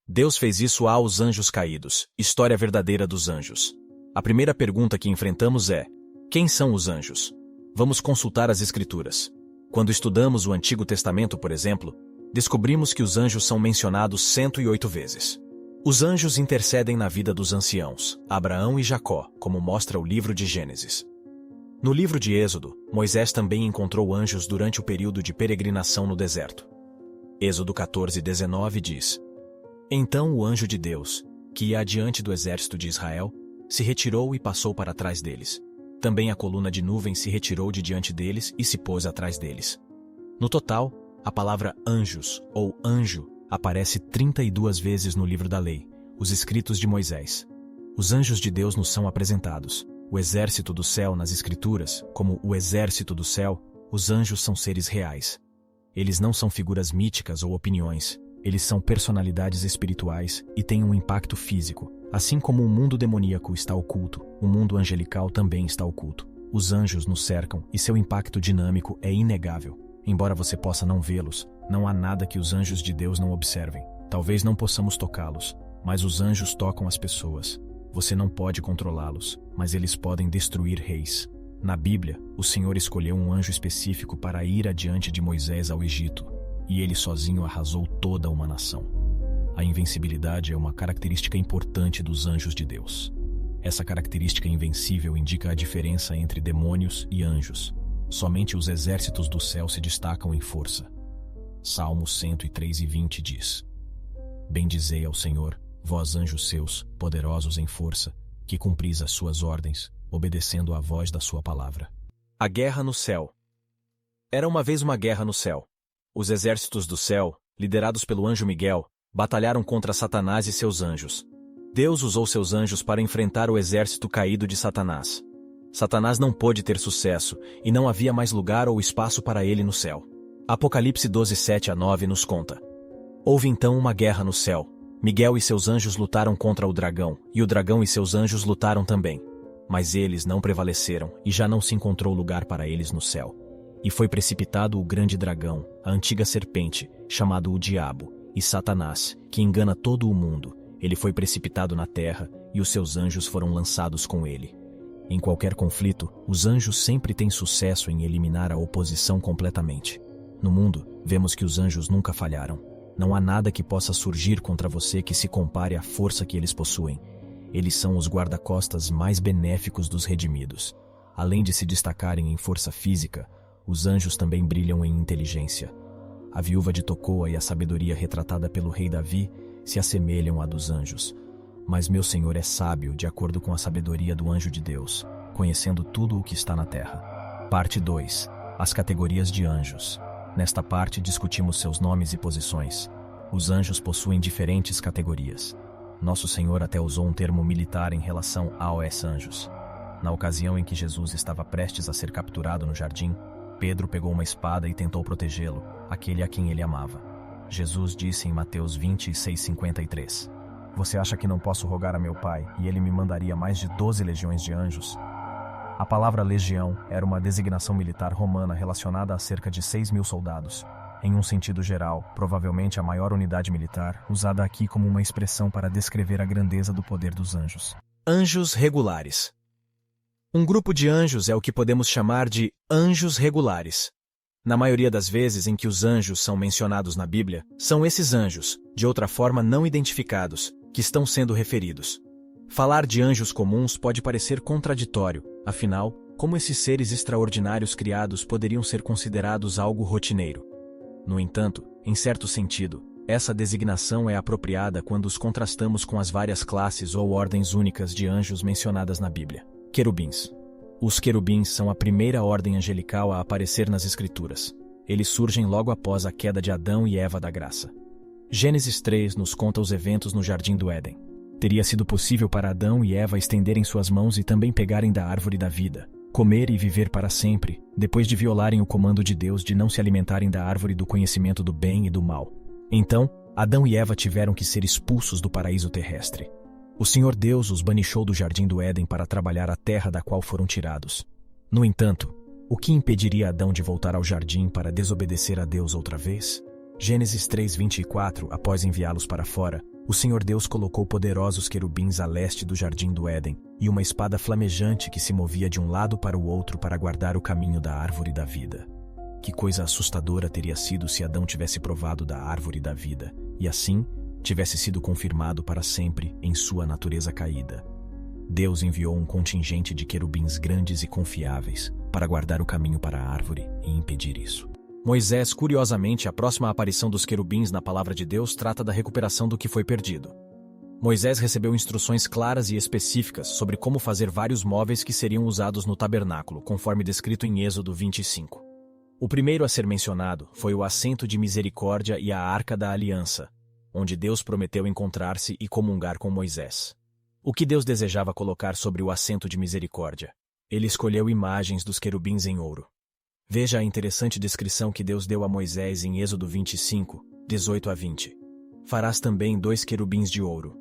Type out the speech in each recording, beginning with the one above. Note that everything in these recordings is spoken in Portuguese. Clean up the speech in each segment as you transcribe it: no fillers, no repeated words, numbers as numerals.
Deus fez isso aos anjos caídos. História verdadeira dos anjos. A primeira pergunta que enfrentamos é: quem são os anjos? Vamos consultar as Escrituras. Quando estudamos o Antigo Testamento, por exemplo, descobrimos que os anjos são mencionados 108 vezes. Os anjos intercedem na vida dos anciãos, Abraão e Jacó, como mostra o livro de Gênesis. No livro de Êxodo, Moisés também encontrou anjos durante o período de peregrinação no deserto. Êxodo 14:19 diz: Então o anjo de Deus, que ia adiante do exército de Israel, se retirou e passou para trás deles. Também a coluna de nuvem se retirou de diante deles e se pôs atrás deles. No total, a palavra anjos ou anjo aparece 32 vezes no livro da lei, os escritos de Moisés. Os anjos de Deus nos são apresentados. O exército do céu nas Escrituras, como o exército do céu, os anjos são seres reais. Eles não são figuras míticas ou opiniões. Eles são personalidades espirituais e têm um impacto físico. Assim como o mundo demoníaco está oculto, o mundo angelical também está oculto. Os anjos nos cercam e seu impacto dinâmico é inegável. Embora você possa não vê-los, não há nada que os anjos de Deus não observem. Talvez não possamos tocá-los, mas os anjos tocam as pessoas. Você não pode controlá-los, mas eles podem destruir reis. Na Bíblia, o Senhor escolheu um anjo específico para ir adiante de Moisés ao Egito, e ele sozinho arrasou toda uma nação. A invencibilidade é uma característica importante dos anjos de Deus. Essa característica invencível indica a diferença entre demônios e anjos. Somente os exércitos do céu se destacam em força. Salmo 103:20 diz: Bendizei ao Senhor, vós anjos seus, poderosos em força, que cumpris as suas ordens, obedecendo à voz da sua palavra. A guerra no céu. Era uma vez uma guerra no céu. Os exércitos do céu, liderados pelo anjo Miguel, batalharam contra Satanás e seus anjos. Deus usou seus anjos para enfrentar o exército caído de Satanás. Satanás não pôde ter sucesso, e não havia mais lugar ou espaço para ele no céu. Apocalipse 12:7-9 nos conta: Houve então uma guerra no céu. Miguel e seus anjos lutaram contra o dragão, e o dragão e seus anjos lutaram também. Mas eles não prevaleceram, e já não se encontrou lugar para eles no céu. E foi precipitado o grande dragão, a antiga serpente, chamado o Diabo, e Satanás, que engana todo o mundo. Ele foi precipitado na terra, e os seus anjos foram lançados com ele. Em qualquer conflito, os anjos sempre têm sucesso em eliminar a oposição completamente. No mundo, vemos que os anjos nunca falharam. Não há nada que possa surgir contra você que se compare à força que eles possuem. Eles são os guarda-costas mais benéficos dos redimidos. Além de se destacarem em força física, os anjos também brilham em inteligência. A viúva de Tocoa e a sabedoria retratada pelo rei Davi se assemelham à dos anjos. Mas meu Senhor é sábio de acordo com a sabedoria do anjo de Deus, conhecendo tudo o que está na terra. Parte 2. As categorias de anjos. Nesta parte discutimos seus nomes e posições. Os anjos possuem diferentes categorias. Nosso Senhor até usou um termo militar em relação aos anjos. Na ocasião em que Jesus estava prestes a ser capturado no jardim, Pedro pegou uma espada e tentou protegê-lo, aquele a quem ele amava. Jesus disse em Mateus 26:53: Você acha que não posso rogar a meu Pai e ele me mandaria mais de 12 legiões de anjos? A palavra legião era uma designação militar romana relacionada a cerca de 6.000 soldados. Em um sentido geral, provavelmente a maior unidade militar, usada aqui como uma expressão para descrever a grandeza do poder dos anjos. Anjos regulares. Um grupo de anjos é o que podemos chamar de anjos regulares. Na maioria das vezes em que os anjos são mencionados na Bíblia, são esses anjos, de outra forma não identificados, que estão sendo referidos. Falar de anjos comuns pode parecer contraditório, afinal, como esses seres extraordinários criados poderiam ser considerados algo rotineiro? No entanto, em certo sentido, essa designação é apropriada quando os contrastamos com as várias classes ou ordens únicas de anjos mencionadas na Bíblia. Querubins. Os querubins são a primeira ordem angelical a aparecer nas Escrituras. Eles surgem logo após a queda de Adão e Eva da graça. Gênesis 3 nos conta os eventos no Jardim do Éden. Teria sido possível para Adão e Eva estenderem suas mãos e também pegarem da árvore da vida, comer e viver para sempre, depois de violarem o comando de Deus de não se alimentarem da árvore do conhecimento do bem e do mal. Então, Adão e Eva tiveram que ser expulsos do paraíso terrestre. O Senhor Deus os banichou do Jardim do Éden para trabalhar a terra da qual foram tirados. No entanto, o que impediria Adão de voltar ao jardim para desobedecer a Deus outra vez? Gênesis 3:24, após enviá-los para fora, O Senhor Deus colocou poderosos querubins a leste do jardim do Éden e uma espada flamejante que se movia de um lado para o outro para guardar o caminho da árvore da vida. Que coisa assustadora teria sido se Adão tivesse provado da árvore da vida e, assim, tivesse sido confirmado para sempre em sua natureza caída. Deus enviou um contingente de querubins grandes e confiáveis para guardar o caminho para a árvore e impedir isso. Moisés, curiosamente, a próxima aparição dos querubins na palavra de Deus trata da recuperação do que foi perdido. Moisés recebeu instruções claras e específicas sobre como fazer vários móveis que seriam usados no tabernáculo, conforme descrito em Êxodo 25. O primeiro a ser mencionado foi o assento de misericórdia e a arca da aliança, onde Deus prometeu encontrar-se e comungar com Moisés. O que Deus desejava colocar sobre o assento de misericórdia? Ele escolheu imagens dos querubins em ouro. Veja a interessante descrição que Deus deu a Moisés em Êxodo 25, 18 a 20. Farás também 2 querubins de ouro.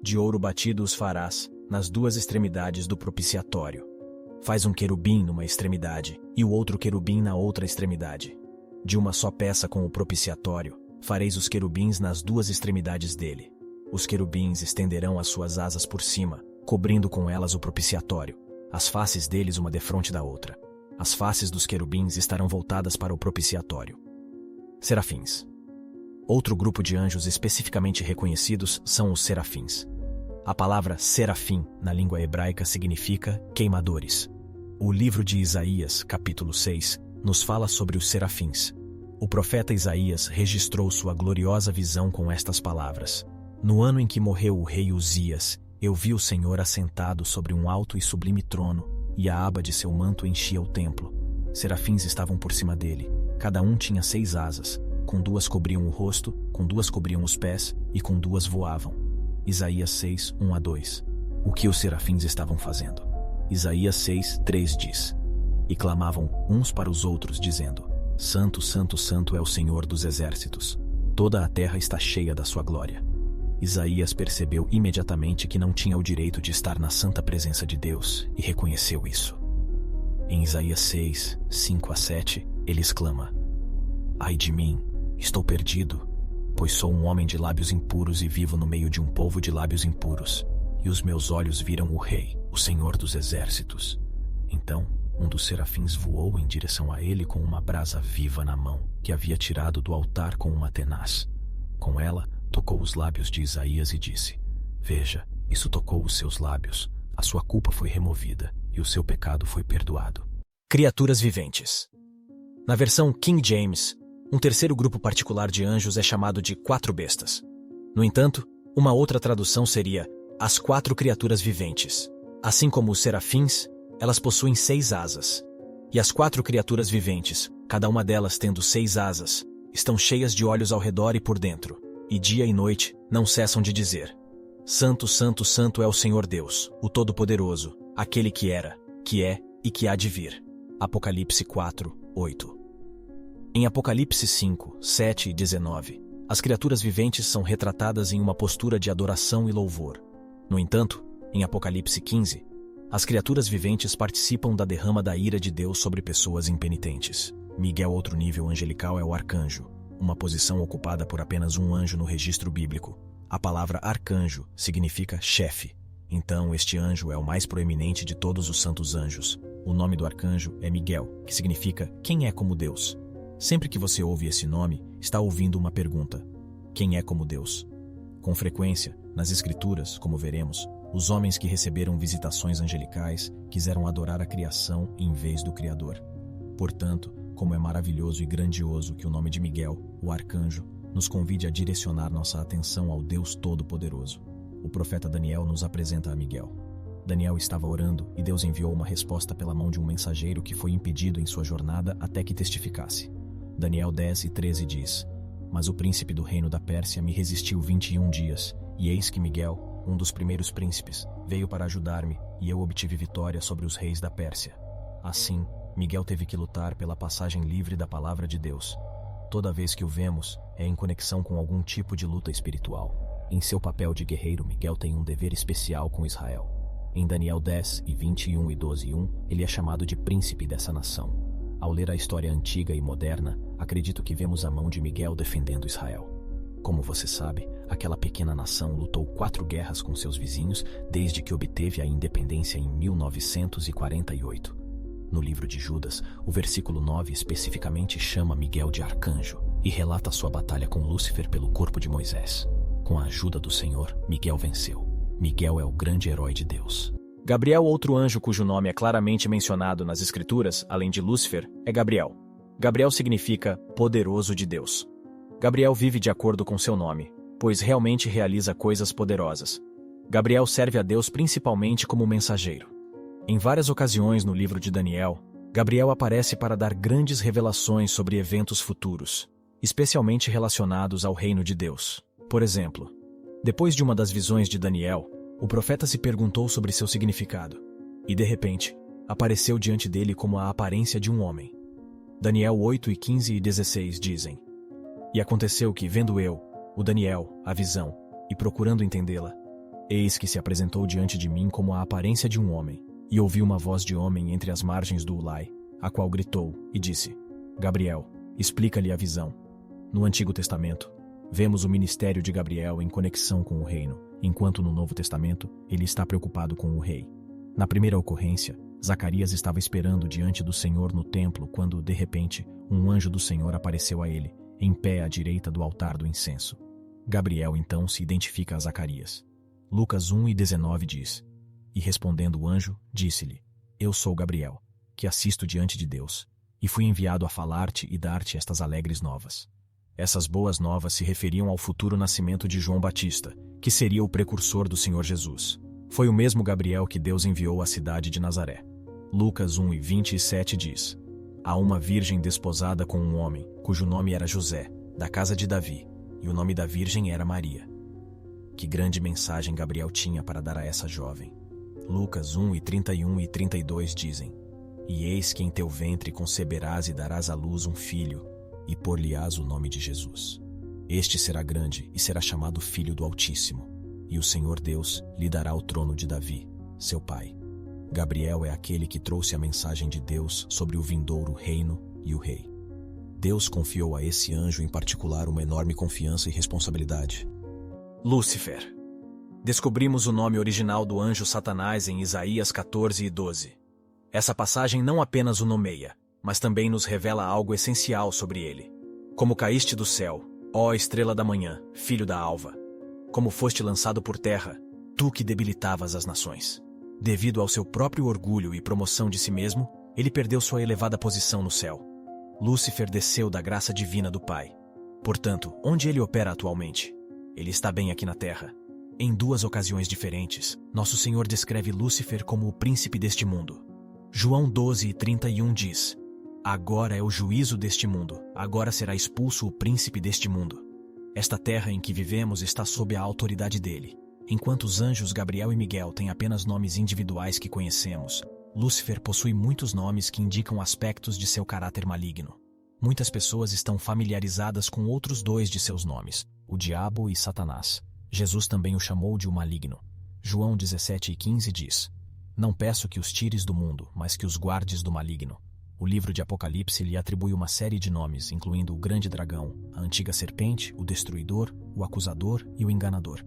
De ouro batido os farás, nas 2 extremidades do propiciatório. Faz um querubim numa extremidade e o outro querubim na outra extremidade. De uma só peça com o propiciatório, fareis os querubins nas 2 extremidades dele. Os querubins estenderão as suas asas por cima, cobrindo com elas o propiciatório, as faces deles uma defronte da outra. As faces dos querubins estarão voltadas para o propiciatório. Serafins. Outro grupo de anjos especificamente reconhecidos são os serafins. A palavra serafim, na língua hebraica, significa queimadores. O livro de Isaías, capítulo 6, nos fala sobre os serafins. O profeta Isaías registrou sua gloriosa visão com estas palavras: No ano em que morreu o rei Uzias, eu vi o Senhor assentado sobre um alto e sublime trono, e a aba de seu manto enchia o templo. Serafins estavam por cima dele. Cada um tinha 6 asas. Com 2 cobriam o rosto, com 2 cobriam os pés, e com 2 voavam. Isaías 6, 1 a 2. O que os serafins estavam fazendo? Isaías 6, 3 diz: E clamavam uns para os outros, dizendo: Santo, Santo, Santo é o Senhor dos exércitos. Toda a terra está cheia da sua glória. Isaías percebeu imediatamente que não tinha o direito de estar na santa presença de Deus e reconheceu isso. Em Isaías 6, 5 a 7, ele exclama: Ai de mim, estou perdido, pois sou um homem de lábios impuros e vivo no meio de um povo de lábios impuros, e os meus olhos viram o Rei, o Senhor dos exércitos. Então, um dos serafins voou em direção a ele com uma brasa viva na mão, que havia tirado do altar com uma tenaz. Com ela, tocou os lábios de Isaías e disse: Veja, isso tocou os seus lábios, a sua culpa foi removida e o seu pecado foi perdoado. Criaturas viventes. Na versão King James, um terceiro grupo particular de anjos é chamado de 4 bestas. No entanto, uma outra tradução seria as 4 criaturas viventes. Assim como os serafins, elas possuem 6 asas. E as 4 criaturas viventes, cada uma delas tendo 6 asas, estão cheias de olhos ao redor e por dentro, e dia e noite não cessam de dizer: Santo, Santo, Santo é o Senhor Deus, o Todo-Poderoso, aquele que era, que é e que há de vir. Apocalipse 4, 8. Em Apocalipse 5, 7 e 19, as criaturas viventes são retratadas em uma postura de adoração e louvor. No entanto, em Apocalipse 15, as criaturas viventes participam da derrama da ira de Deus sobre pessoas impenitentes. Miguel, outro nível angelical, é o arcanjo, uma posição ocupada por apenas um anjo no registro bíblico. A palavra arcanjo significa chefe. Então, este anjo é o mais proeminente de todos os santos anjos. O nome do arcanjo é Miguel, que significa quem é como Deus. Sempre que você ouve esse nome, está ouvindo uma pergunta: quem é como Deus? Com frequência, nas Escrituras, como veremos, os homens que receberam visitações angelicais quiseram adorar a criação em vez do Criador. Portanto, como é maravilhoso e grandioso que o nome de Miguel, o arcanjo, nos convide a direcionar nossa atenção ao Deus Todo-Poderoso. O profeta Daniel nos apresenta a Miguel. Daniel estava orando e Deus enviou uma resposta pela mão de um mensageiro que foi impedido em sua jornada até que testificasse. Daniel 10 e 13 diz: Mas o príncipe do reino da Pérsia me resistiu 21 dias, e eis que Miguel, um dos primeiros príncipes, veio para ajudar-me, e eu obtive vitória sobre os reis da Pérsia. Assim, Miguel teve que lutar pela passagem livre da palavra de Deus. Toda vez que o vemos, é em conexão com algum tipo de luta espiritual. Em seu papel de guerreiro, Miguel tem um dever especial com Israel. Em Daniel 10 e 21 e 12 e 1, ele é chamado de príncipe dessa nação. Ao ler a história antiga e moderna, acredito que vemos a mão de Miguel defendendo Israel. Como você sabe, aquela pequena nação lutou 4 guerras com seus vizinhos desde que obteve a independência em 1948. No livro de Judas, o versículo 9 especificamente chama Miguel de arcanjo e relata sua batalha com Lúcifer pelo corpo de Moisés. Com a ajuda do Senhor, Miguel venceu. Miguel é o grande herói de Deus. Gabriel, outro anjo cujo nome é claramente mencionado nas Escrituras, além de Lúcifer, é Gabriel. Gabriel significa poderoso de Deus. Gabriel vive de acordo com seu nome, pois realmente realiza coisas poderosas. Gabriel serve a Deus principalmente como mensageiro. Em várias ocasiões no livro de Daniel, Gabriel aparece para dar grandes revelações sobre eventos futuros, especialmente relacionados ao reino de Deus. Por exemplo, depois de uma das visões de Daniel, o profeta se perguntou sobre seu significado, e de repente, apareceu diante dele como a aparência de um homem. Daniel 8, 15 e 16 dizem: E aconteceu que, vendo eu, o Daniel, a visão, e procurando entendê-la, eis que se apresentou diante de mim como a aparência de um homem, e ouvi uma voz de homem entre as margens do Ulai, a qual gritou e disse: Gabriel, explica-lhe a visão. No Antigo Testamento, vemos o ministério de Gabriel em conexão com o reino, enquanto no Novo Testamento ele está preocupado com o rei. Na primeira ocorrência, Zacarias estava esperando diante do Senhor no templo quando, de repente, um anjo do Senhor apareceu a ele, em pé à direita do altar do incenso. Gabriel então se identifica a Zacarias. Lucas 1:19 diz: E respondendo o anjo, disse-lhe: Eu sou Gabriel, que assisto diante de Deus, e fui enviado a falar-te e dar-te estas alegres novas. Essas boas novas se referiam ao futuro nascimento de João Batista, que seria o precursor do Senhor Jesus. Foi o mesmo Gabriel que Deus enviou à cidade de Nazaré. Lucas 1:27 diz: Há uma virgem desposada com um homem, cujo nome era José, da casa de Davi, e o nome da virgem era Maria. Que grande mensagem Gabriel tinha para dar a essa jovem. Lucas 1:31 e 32 dizem: E eis que em teu ventre conceberás e darás à luz um filho, e por-lhe-ás o nome de Jesus. Este será grande e será chamado Filho do Altíssimo, e o Senhor Deus lhe dará o trono de Davi, seu pai. Gabriel é aquele que trouxe a mensagem de Deus sobre o vindouro reino e o rei. Deus confiou a esse anjo em particular uma enorme confiança e responsabilidade. Lúcifer. Descobrimos o nome original do anjo Satanás em Isaías 14:12. Essa passagem não apenas o nomeia, mas também nos revela algo essencial sobre ele. Como caíste do céu, ó estrela da manhã, filho da alva. Como foste lançado por terra, tu que debilitavas as nações. Devido ao seu próprio orgulho e promoção de si mesmo, ele perdeu sua elevada posição no céu. Lúcifer desceu da graça divina do Pai. Portanto, onde ele opera atualmente? Ele está bem aqui na terra. Em 2 ocasiões diferentes, nosso Senhor descreve Lúcifer como o príncipe deste mundo. João 12:31 diz: Agora é o juízo deste mundo, agora será expulso o príncipe deste mundo. Esta terra em que vivemos está sob a autoridade dele. Enquanto os anjos Gabriel e Miguel têm apenas nomes individuais que conhecemos, Lúcifer possui muitos nomes que indicam aspectos de seu caráter maligno. Muitas pessoas estão familiarizadas com outros 2 de seus nomes, o diabo e Satanás. Jesus também o chamou de o maligno. João 17:15 diz: Não peço que os tires do mundo, mas que os guardes do maligno. O livro de Apocalipse lhe atribui uma série de nomes, incluindo o grande dragão, a antiga serpente, o destruidor, o acusador e o enganador.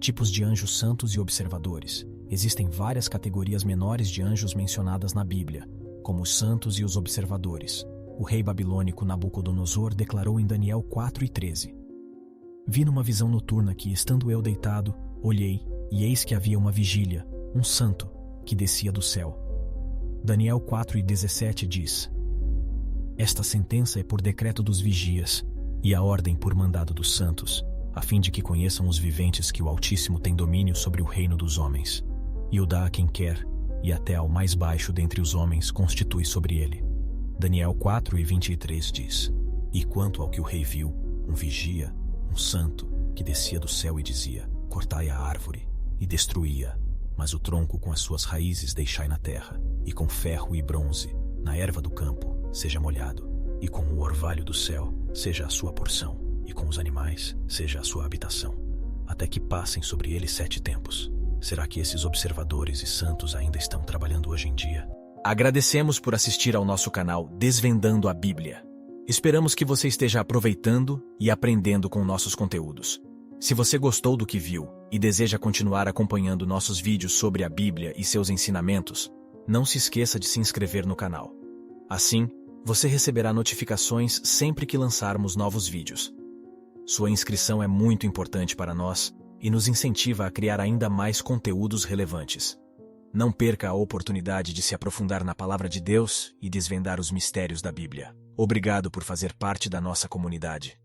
Tipos de anjos santos e observadores. Existem várias categorias menores de anjos mencionadas na Bíblia, como os santos e os observadores. O rei babilônico Nabucodonosor declarou em Daniel 4:13: Vi numa visão noturna que, estando eu deitado, olhei, e eis que havia uma vigília, um santo, que descia do céu. Daniel 4:17 diz: Esta sentença é por decreto dos vigias, e a ordem por mandado dos santos, a fim de que conheçam os viventes que o Altíssimo tem domínio sobre o reino dos homens, e o dá a quem quer, e até ao mais baixo dentre os homens constitui sobre ele. Daniel 4:23 diz: E quanto ao que o rei viu, um vigia, um santo, que descia do céu e dizia: Cortai a árvore, e destruía, mas o tronco com as suas raízes deixai na terra, e com ferro e bronze, na erva do campo, seja molhado, e com o orvalho do céu, seja a sua porção, e com os animais, seja a sua habitação, até que passem sobre ele 7 tempos. Será que esses observadores e santos ainda estão trabalhando hoje em dia? Agradecemos por assistir ao nosso canal Desvendando a Bíblia. Esperamos que você esteja aproveitando e aprendendo com nossos conteúdos. Se você gostou do que viu e deseja continuar acompanhando nossos vídeos sobre a Bíblia e seus ensinamentos, não se esqueça de se inscrever no canal. Assim, você receberá notificações sempre que lançarmos novos vídeos. Sua inscrição é muito importante para nós e nos incentiva a criar ainda mais conteúdos relevantes. Não perca a oportunidade de se aprofundar na Palavra de Deus e desvendar os mistérios da Bíblia. Obrigado por fazer parte da nossa comunidade.